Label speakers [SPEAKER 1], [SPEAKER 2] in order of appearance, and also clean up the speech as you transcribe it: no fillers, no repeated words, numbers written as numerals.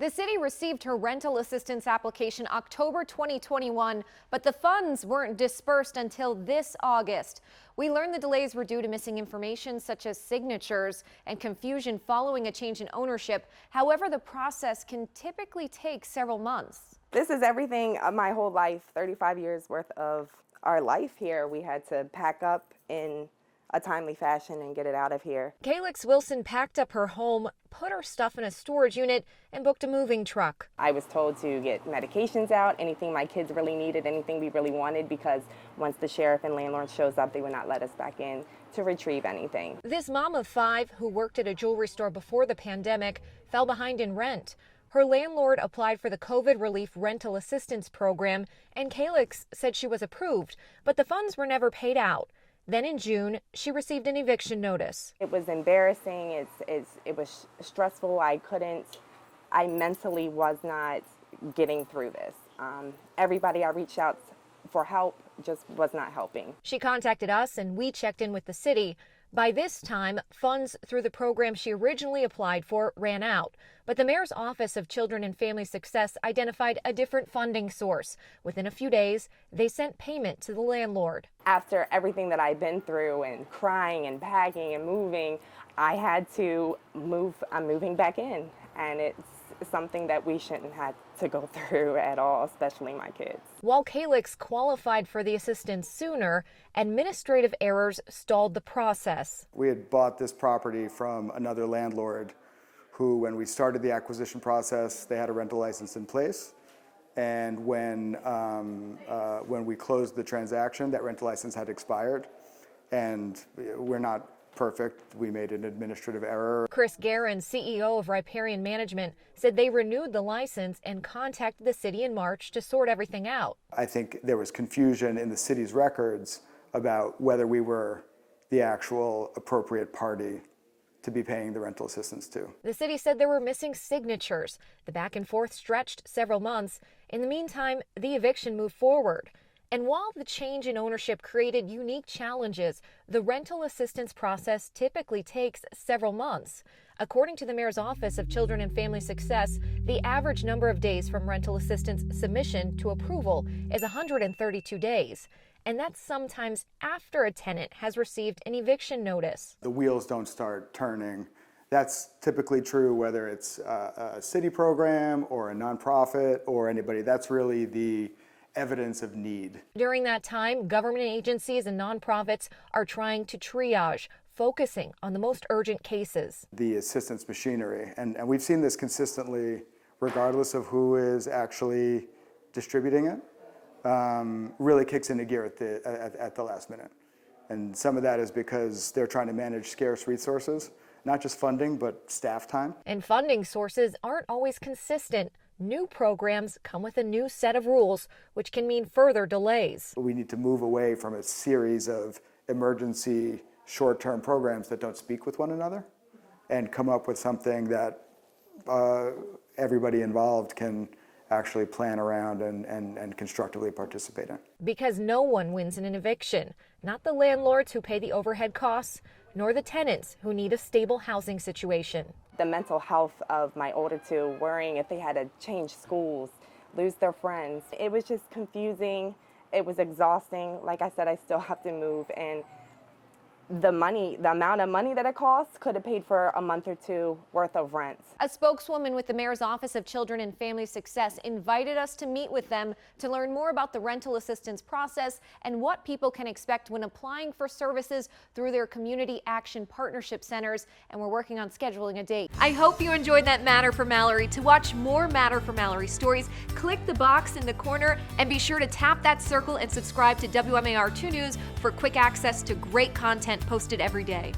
[SPEAKER 1] The city received her rental assistance application October 2021, but the funds weren't dispersed until this August. We learned the delays were due to missing information such as signatures and confusion following a change in ownership. However, the process can typically take several months.
[SPEAKER 2] This is everything of my whole life, 35 years worth of our life here. We had to pack up in a timely fashion and get it out of here.
[SPEAKER 1] Calyx Wilson packed up her home, put her stuff in a storage unit, and booked a moving truck.
[SPEAKER 2] I was told to get medications out, anything my kids really needed, anything we really wanted, because once the sheriff and landlord shows up, they would not let us back in to retrieve anything.
[SPEAKER 1] This mom of 5, who worked at a jewelry store before the pandemic, fell behind in rent. Her landlord applied for the COVID relief rental assistance program, and Calyx said she was approved, but the funds were never paid out. Then in June, she received an eviction notice.
[SPEAKER 2] It was embarrassing. It was stressful. I mentally was not getting through this. Everybody I reached out for help just was not helping.
[SPEAKER 1] She contacted us and we checked in with the city. By this time, funds through the program she originally applied for ran out, but the mayor's Office of Children and Family Success identified a different funding source. Within a few days, they sent payment to the landlord.
[SPEAKER 2] After everything that I've been through and crying and packing and moving, I had to move. I'm moving back in, and it's something that we shouldn't have to go through at all, especially my kids.
[SPEAKER 1] While Calyx qualified for the assistance sooner, administrative errors stalled the process.
[SPEAKER 3] We had bought this property from another landlord who, when we started the acquisition process, they had a rental license in place. And when we closed the transaction, that rental license had expired. And we're not perfect. We made an administrative error.
[SPEAKER 1] Chris Guerin, CEO of Riparian Management, said they renewed the license and contacted the city in March to sort everything out.
[SPEAKER 3] I think there was confusion in the city's records about whether we were the actual appropriate party to be paying the rental assistance to.
[SPEAKER 1] The city said there were missing signatures. The back and forth stretched several months. In the meantime, the eviction moved forward. And while the change in ownership created unique challenges, the rental assistance process typically takes several months. According to the mayor's Office of Children and Family Success, the average number of days from rental assistance submission to approval is 132 days. And that's sometimes after a tenant has received an eviction notice.
[SPEAKER 3] The wheels don't start turning. That's typically true whether it's a city program or a nonprofit or anybody. That's really the evidence of need.
[SPEAKER 1] During that time, government agencies and nonprofits are trying to triage, focusing on the most urgent cases.
[SPEAKER 3] The assistance machinery, and we've seen this consistently, regardless of who is actually distributing it, really kicks into gear at the last minute. And some of that is because they're trying to manage scarce resources, not just funding, but staff time.
[SPEAKER 1] And funding sources aren't always consistent. New programs come with a new set of rules, which can mean further delays.
[SPEAKER 3] We need to move away from a series of emergency short-term programs that don't speak with one another and come up with something that everybody involved can actually plan around and constructively participate in.
[SPEAKER 1] Because no one wins in an eviction, not the landlords who pay the overhead costs, nor the tenants who need a stable housing situation.
[SPEAKER 2] The mental health of my older two, worrying if they had to change schools, lose their friends. It was just confusing. It was exhausting. Like I said, I still have to move, and the amount of money that it costs could have paid for a month or two worth of rent.
[SPEAKER 1] A spokeswoman with the mayor's Office of Children and Family Success invited us to meet with them to learn more about the rental assistance process and what people can expect when applying for services through their community action partnership centers. And we're working on scheduling a date. I hope you enjoyed that Matter for Mallory. To watch more Matter for Mallory stories, click the box in the corner and be sure to tap that circle and subscribe to WMAR 2 News for quick access to great content posted every day.